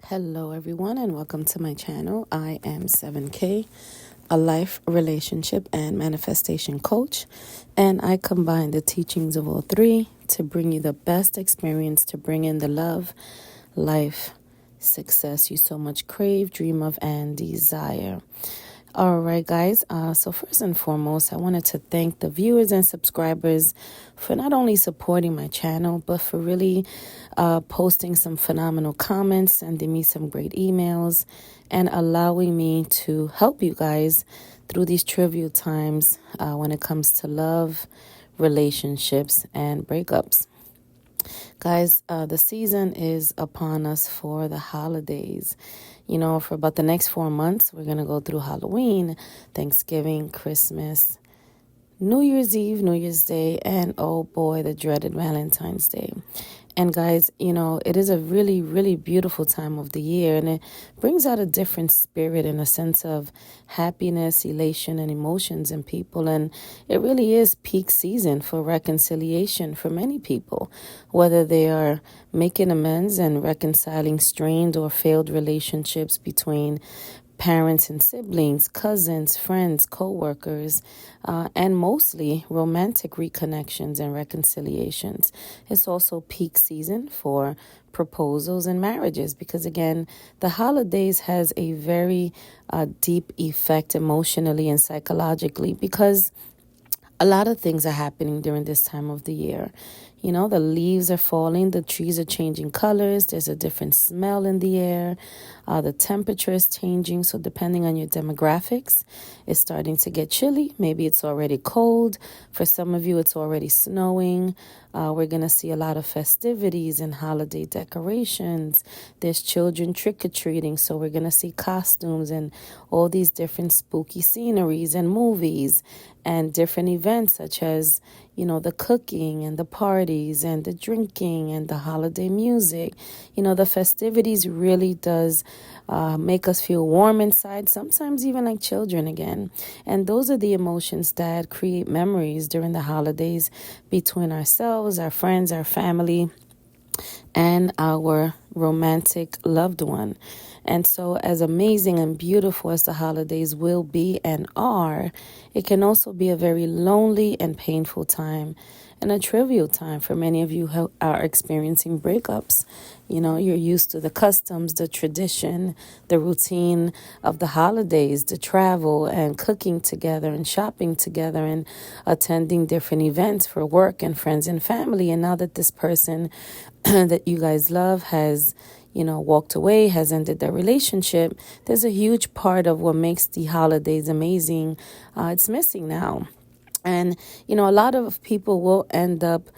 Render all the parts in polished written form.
Hello everyone and welcome to my channel. I am SEVYN K, a life, relationship, and manifestation coach, and I combine the teachings of all three to bring you the best experience to bring in the love, life, success you so much crave, dream of, and desire. All right, guys. So first and foremost, I wanted to thank the viewers and subscribers for not only supporting my channel, but for really posting some phenomenal comments, sending me some great emails, and allowing me to help you guys through these trivial times when it comes to love, relationships, and breakups. Guys, the season is upon us for the holidays. You know, for about the next 4 months, we're going to go through Halloween, Thanksgiving, Christmas, New Year's Eve, New Year's Day, and oh boy, the dreaded Valentine's Day. And guys, you know, it is a really, really beautiful time of the year, and it brings out a different spirit and a sense of happiness, elation, and emotions in people. And it really is peak season for reconciliation for many people, whether they are making amends and reconciling strained or failed relationships between parents and siblings, cousins, friends, co-workers, and mostly romantic reconnections and reconciliations. It's also peak season for proposals and marriages because, again, the holidays has a very deep effect emotionally and psychologically because a lot of things are happening during this time of the year. You know, the leaves are falling, the trees are changing colors, there's a different smell in the air, the temperature is changing. So depending on your demographics, it's starting to get chilly. Maybe it's already cold. For some of you, it's already snowing. We're going to see a lot of festivities and holiday decorations. There's children trick-or-treating, so we're going to see costumes and all these different spooky sceneries and movies and different events such as, you know, the cooking and the parties and the drinking and the holiday music. You know, the festivities really does make us feel warm inside, sometimes even like children again. And those are the emotions that create memories during the holidays between ourselves, our friends, our family, and our romantic loved one. And so as amazing and beautiful as the holidays will be and are, it can also be a very lonely and painful time and a trivial time for many of you who are experiencing breakups. You know, you're used to the customs, the tradition, the routine of the holidays, the travel and cooking together and shopping together and attending different events for work and friends and family. And now that this person that you guys love has, you know, walked away, has ended their relationship, there's a huge part of what makes the holidays amazing. It's missing now. And, you know, a lot of people will end up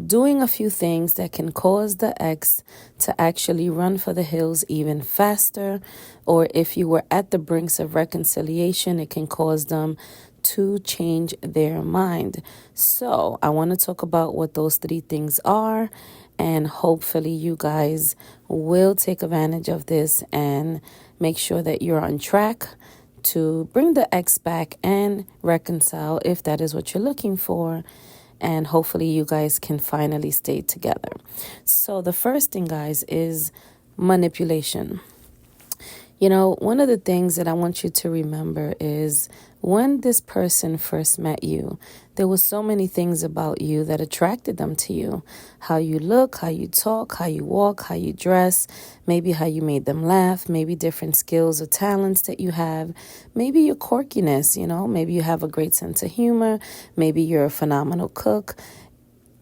doing a few things that can cause the ex to actually run for the hills even faster. Or if you were at the brinks of reconciliation, it can cause them to change their mind. So I want to talk about what those three things are. And hopefully you guys will take advantage of this and make sure that you're on track to bring the ex back and reconcile if that is what you're looking for. And hopefully you guys can finally stay together. So the first thing, guys, is manipulation. You know, one of the things that I want you to remember is when this person first met you, there were so many things about you that attracted them to you. How you look, how you talk, how you walk, how you dress, maybe how you made them laugh, maybe different skills or talents that you have, maybe your quirkiness, you know, maybe you have a great sense of humor, maybe you're a phenomenal cook.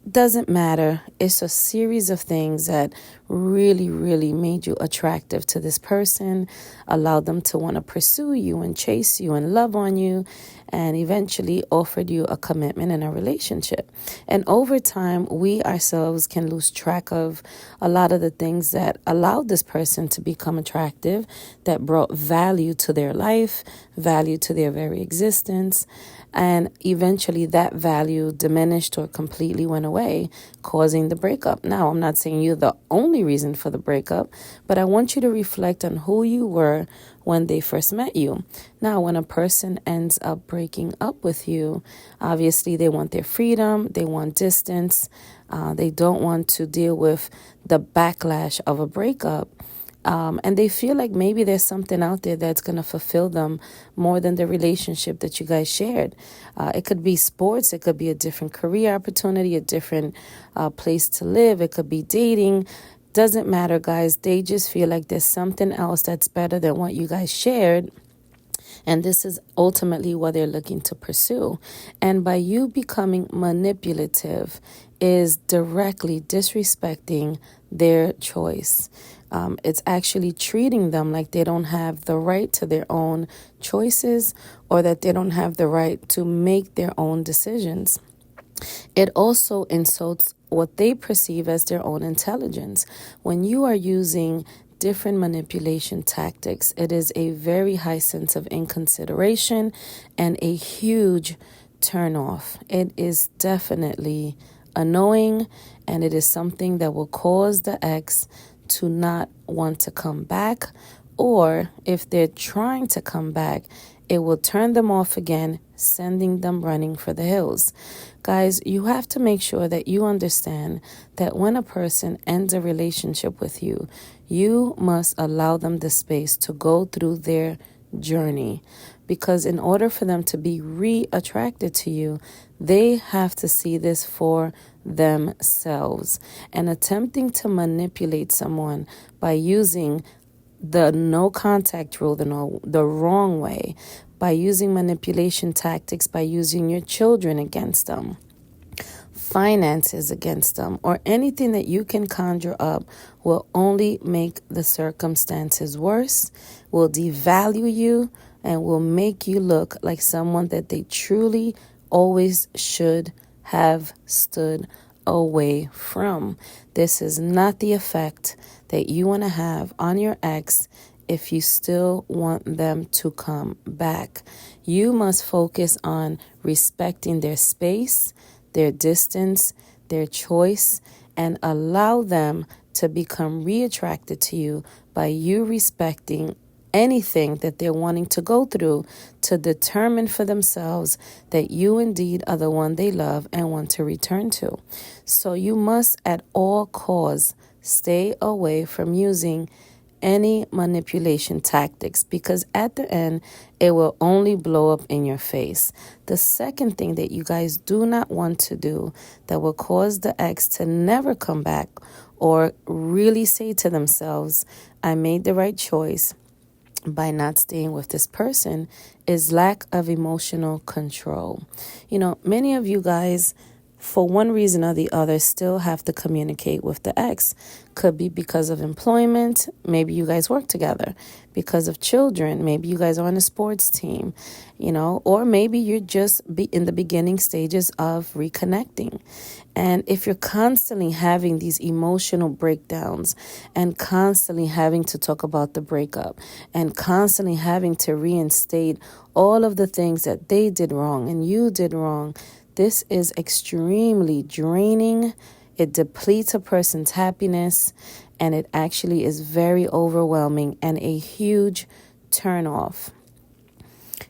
Doesn't matter. It's a series of things that really, really made you attractive to this person, allowed them to want to pursue you and chase you and love on you, and eventually offered you a commitment in a relationship. And over time, we ourselves can lose track of a lot of the things that allowed this person to become attractive, that brought value to their life, value to their very existence. And eventually that value diminished or completely went away, causing the breakup. Now, I'm not saying you're the only reason for the breakup, but I want you to reflect on who you were when they first met you. Now, when a person ends up breaking up with you, obviously they want their freedom, they want distance, they don't want to deal with the backlash of a breakup. And they feel like maybe there's something out there that's going to fulfill them more than the relationship that you guys shared. It could be sports. It could be a different career opportunity, a different place to live. It could be dating. Doesn't matter, guys. They just feel like there's something else that's better than what you guys shared. And this is ultimately what they're looking to pursue. And by you becoming manipulative is directly disrespecting their choice. It's actually treating them like they don't have the right to their own choices, or that they don't have the right to make their own decisions. It also insults what they perceive as their own intelligence. When you are using different manipulation tactics, it is a very high sense of inconsideration and a huge turnoff. It is definitely annoying, and it is something that will cause the ex to not want to come back, or if they're trying to come back, it will turn them off again, sending them running for the hills. Guys, you have to make sure that you understand that when a person ends a relationship with you, you must allow them the space to go through their journey. Because in order for them to be re-attracted to you, they have to see this for themselves. And attempting to manipulate someone by using the no contact rule, the wrong way, by using manipulation tactics, by using your children against them, finances against them, or anything that you can conjure up, will only make the circumstances worse, will devalue you, and will make you look like someone that they truly always should have stood away from. This is not the effect that you want to have on your ex if you still want them to come back. You must focus on respecting their space, their distance, their choice, and allow them to become re-attracted to you by you respecting anything that they're wanting to go through to determine for themselves that you indeed are the one they love and want to return to. So you must at all costs stay away from using any manipulation tactics, because at the end, it will only blow up in your face. The second thing that you guys do not want to do that will cause the ex to never come back or really say to themselves, I made the right choice by not staying with this person, is lack of emotional control. You know, many of you guys, for one reason or the other, still have to communicate with the ex. Could be because of employment. Maybe you guys work together. Because of children. Maybe you guys are on a sports team, or maybe you're just in the beginning stages of reconnecting. And if you're constantly having these emotional breakdowns and constantly having to talk about the breakup and constantly having to reinstate all of the things that they did wrong and you did wrong, this is extremely draining. It depletes a person's happiness, and it actually is very overwhelming and a huge turnoff.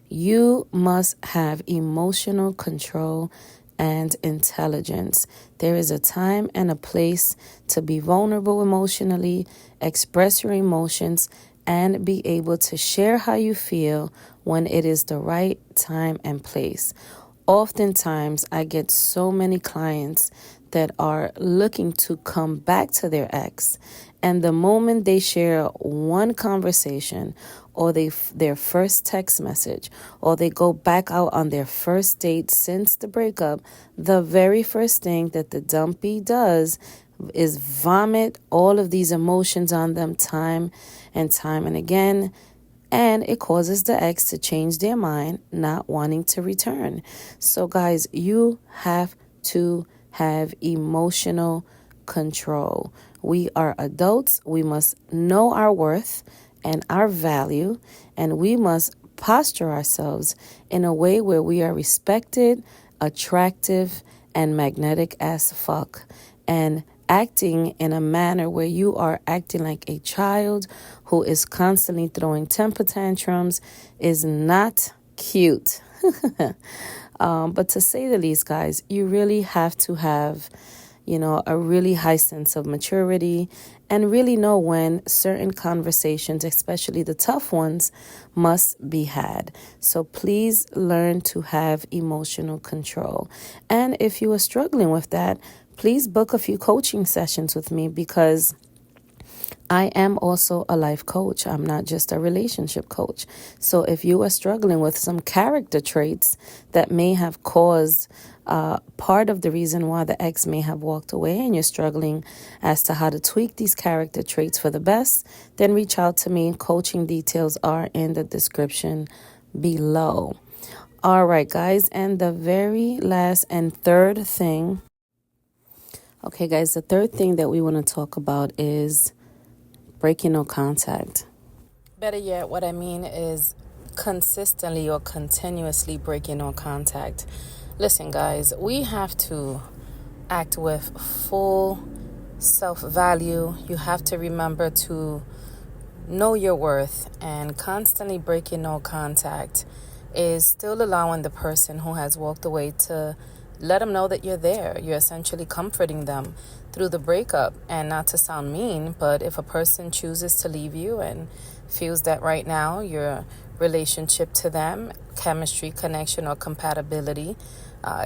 You must have emotional control and intelligence. There is a time and a place to be vulnerable emotionally, express your emotions, and be able to share how you feel when it is the right time and place. Oftentimes, I get so many clients that are looking to come back to their ex, and the moment they share one conversation or their first text message, or they go back out on their first date since the breakup, the very first thing that the dumpy does is vomit all of these emotions on them time and again. And it causes the ex to change their mind, not wanting to return. So guys, you have to have emotional control. We are adults. We must know our worth and our value, and we must posture ourselves in a way where we are respected, attractive, and magnetic as fuck. And acting in a manner where you are acting like a child who is constantly throwing temper tantrums is not cute. But to say the least, guys, you really have to have a really high sense of maturity, and really know when certain conversations, especially the tough ones, must be had. So please learn to have emotional control. And if you are struggling with that, please book a few coaching sessions with me, because I am also a life coach. I'm not just a relationship coach. So if you are struggling with some character traits that may have caused part of the reason why the ex may have walked away, and you're struggling as to how to tweak these character traits for the best, then reach out to me. Coaching details are in the description below. All right, guys. And the very last and third thing. Okay, guys, the third thing that we want to talk about is breaking no contact. Better yet, what I mean is consistently or continuously breaking no contact. Listen, guys, we have to act with full self-value. You have to remember to know your worth, and constantly breaking no contact is still allowing the person who has walked away to let them know that you're there. You're essentially comforting them through the breakup. And not to sound mean, but if a person chooses to leave you and feels that right now your relationship to them, chemistry, connection, or compatibility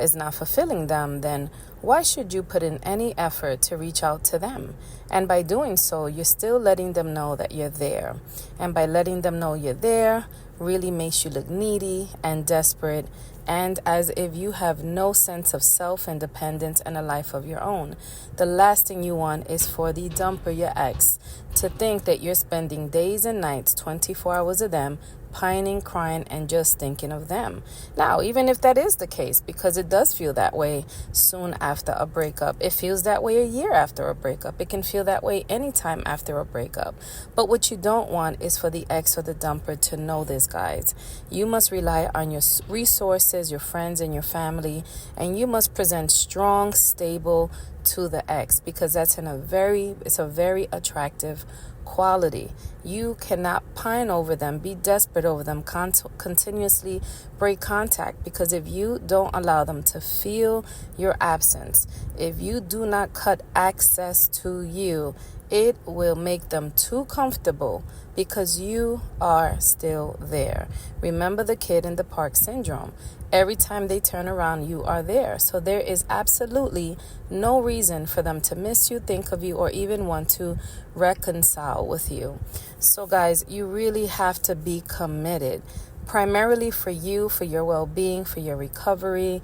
is not fulfilling them, then why should you put in any effort to reach out to them? And by doing so, you're still letting them know that you're there. And by letting them know you're there really makes you look needy and desperate, and as if you have no sense of self-independence and a life of your own. The last thing you want is for the dumper, your ex, to think that you're spending days and nights, 24 hours of them, pining, crying, and just thinking of them. Now, even if that is the case, because it does feel that way soon after a breakup, it feels that way a year after a breakup, it can feel that way anytime after a breakup. But what you don't want is for the ex or the dumper to know this, guys. You must rely on your resources, your friends, and your family, and you must present strong, stable to the ex, because that's it's a very attractive quality. You cannot pine over them, be desperate over them, continuously break contact, because if you don't allow them to feel your absence, if you do not cut access to you, it will make them too comfortable because you are still there. Remember the kid in the park syndrome. Every time they turn around, you are there. So there is absolutely no reason for them to miss you, think of you, or even want to reconcile with you. So guys, you really have to be committed, primarily for you, for your well-being, for your recovery,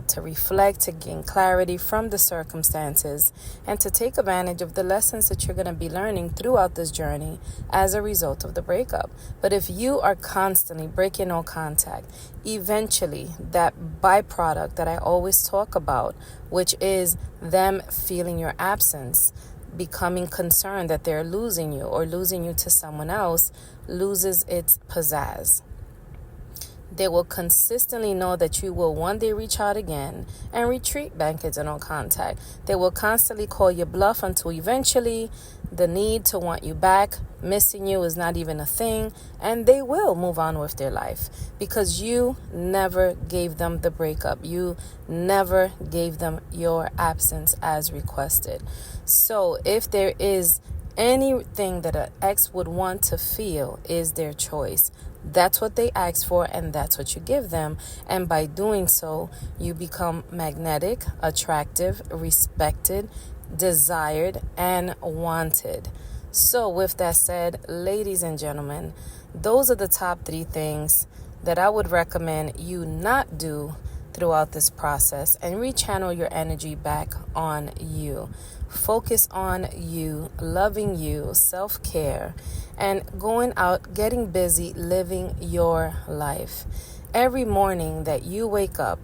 to reflect, to gain clarity from the circumstances, and to take advantage of the lessons that you're going to be learning throughout this journey as a result of the breakup. But if you are constantly breaking no contact, eventually that byproduct that I always talk about, which is them feeling your absence, becoming concerned that they're losing you or losing you to someone else, loses its pizzazz. They will consistently know that you will one day reach out again and retreat back into no contact. They will constantly call you bluff until eventually the need to want you back, missing you, is not even a thing, and they will move on with their life because you never gave them the breakup. You never gave them your absence as requested. So if there is anything that an ex would want to feel, is their choice. That's what they ask for, and that's what you give them. And by doing so, you become magnetic, attractive, respected, desired, and wanted. So with that said, ladies and gentlemen, those are the top 3 things that I would recommend you not do throughout this process, and rechannel your energy back on you. Focus on you, loving you, self-care, and going out, getting busy, living your life. Every morning that you wake up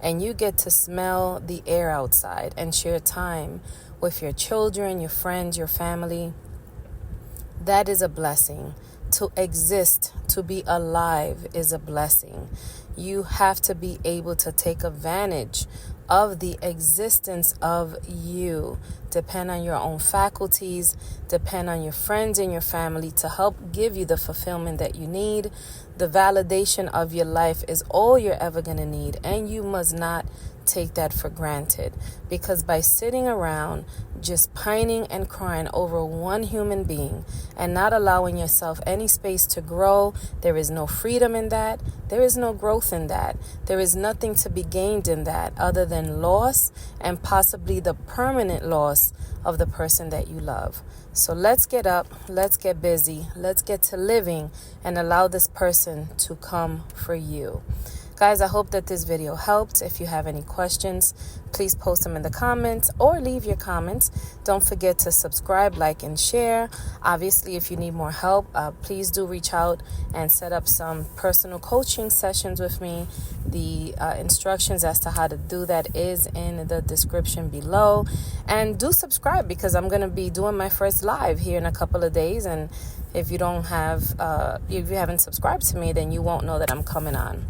and you get to smell the air outside and share time with your children, your friends, your family, that is a blessing. To exist, to be alive is a blessing. You have to be able to take advantage of the existence of you. Depend on your own faculties, depend on your friends and your family to help give you the fulfillment that you need. The validation of your life is all you're ever going to need, and you must not take that for granted, because by sitting around just pining and crying over one human being and not allowing yourself any space to grow, there is no freedom in that. There is no growth in that. There is nothing to be gained in that other than loss, and possibly the permanent loss of the person that you love. So let's get up, let's get busy, let's get to living, and allow this person to come for you. Guys, I hope that this video helped. If you have any questions, please post them in the comments or leave your comments. Don't forget to subscribe, like, and share. Obviously, if you need more help, please do reach out and set up some personal coaching sessions with me. The instructions as to how to do that is in the description below. And do subscribe, because I'm going to be doing my first live here in a couple of days. And if you haven't subscribed to me, then you won't know that I'm coming on.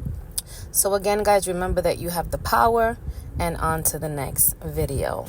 So again, guys, remember that you have the power, and on to the next video.